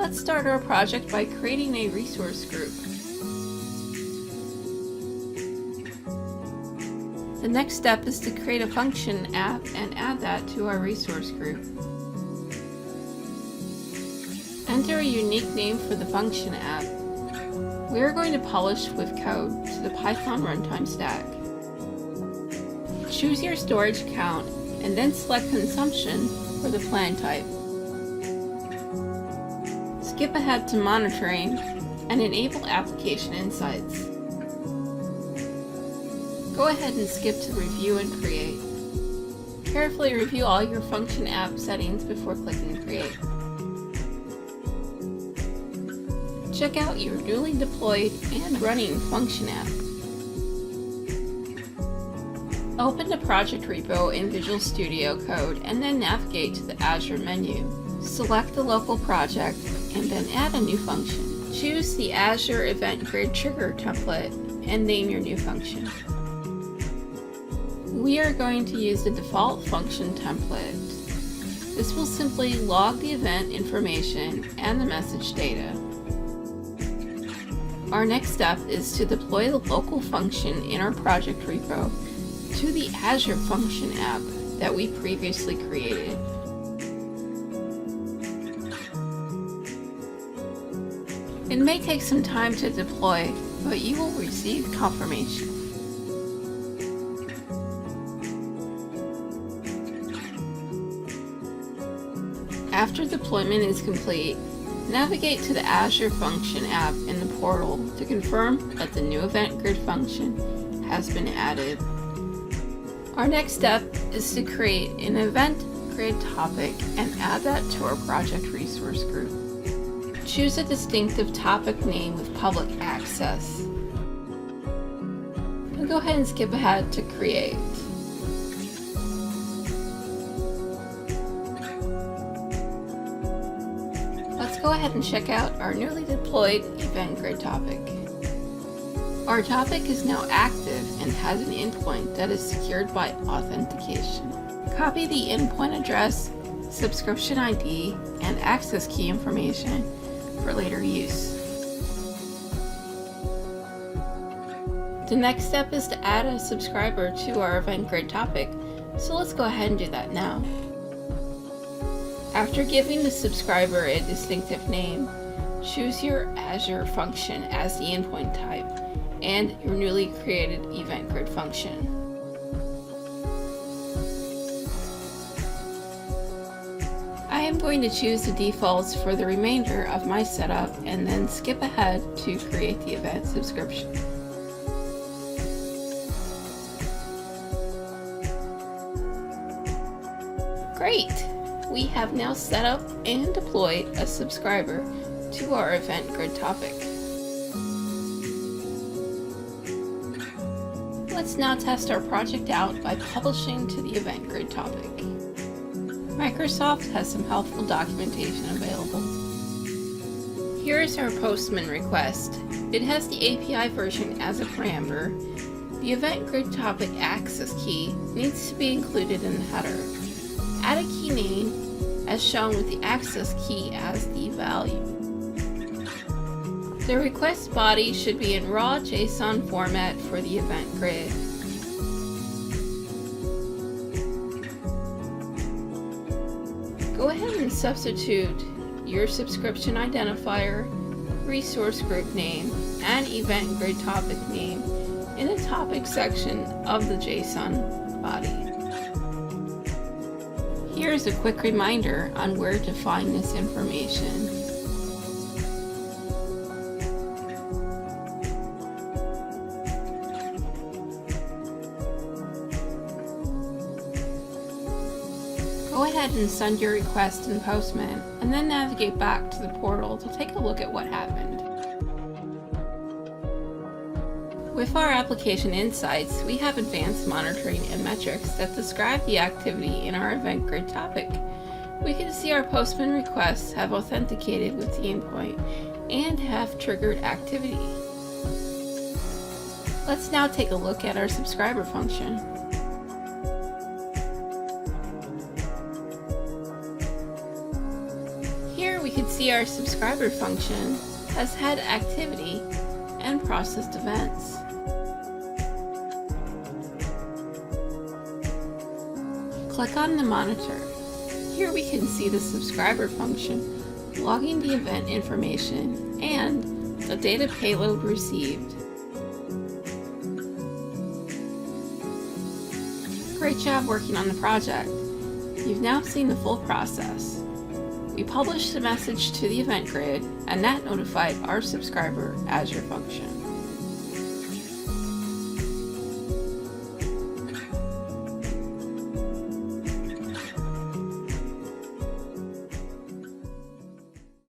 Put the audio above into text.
Let's start our project by creating a resource group. The next step is to create a function app and add that to our resource group. Enter a unique name for the function app. We are going to publish with code to the Python runtime stack. Choose your storage account and then select consumption for the plan type. Skip ahead to monitoring and enable application insights. Go ahead and skip to review and create. Carefully review all your function app settings before clicking create. Check out your newly deployed and running function app. Open the project repo in Visual Studio Code and then navigate to the Azure menu. Select the local project and then add a new function. Choose the Azure Event Grid Trigger template and name your new function. We are going to use the default function template. This will simply log the event information and the message data. Our next step is to deploy the local function in our project repo to the Azure function app that we previously created. It may take some time to deploy, but you will receive confirmation. After deployment is complete, navigate to the Azure function app in the portal to confirm that the new event grid function has been added. Our next step is to create an event grid topic and add that to our project resource group. Choose a distinctive topic name with public access. And go ahead and skip ahead to create. Let's go ahead and check out our newly deployed event grid topic. Our topic is now active and has an endpoint that is secured by authentication. Copy the endpoint address, subscription ID, and access key information for later use. The next step is to add a subscriber to our event grid topic, so let's go ahead and do that now. After giving the subscriber a distinctive name, choose your Azure function as the endpoint type and your newly created event grid function. I am going to choose the defaults for the remainder of my setup and then skip ahead to create the event subscription. Great! We have now set up and deployed a subscriber to our event grid topic. Let's now test our project out by publishing to the event grid topic. Microsoft has some helpful documentation available. Here is our Postman request. It has the API version as a parameter. The event grid topic access key needs to be included in the header. Add a key name as shown with the access key as the value. The request body should be in raw JSON format for the event grid. Go ahead and substitute your subscription identifier, resource group name, and event grid topic name in the topic section of the JSON body. Here is a quick reminder on where to find this information. Go ahead and send your request in Postman and then navigate back to the portal to take a look at what happened. With our application insights, we have advanced monitoring and metrics that describe the activity in our event grid topic. We can see our Postman requests have authenticated with the endpoint and have triggered activity. Let's now take a look at our subscriber function. Here we can see our subscriber function has had activity and processed events. Click on the monitor. Here we can see the subscriber function logging the event information and the data payload received. Great job working on the project. You've now seen the full process. We published a message to the event grid, and that notified our subscriber Azure function.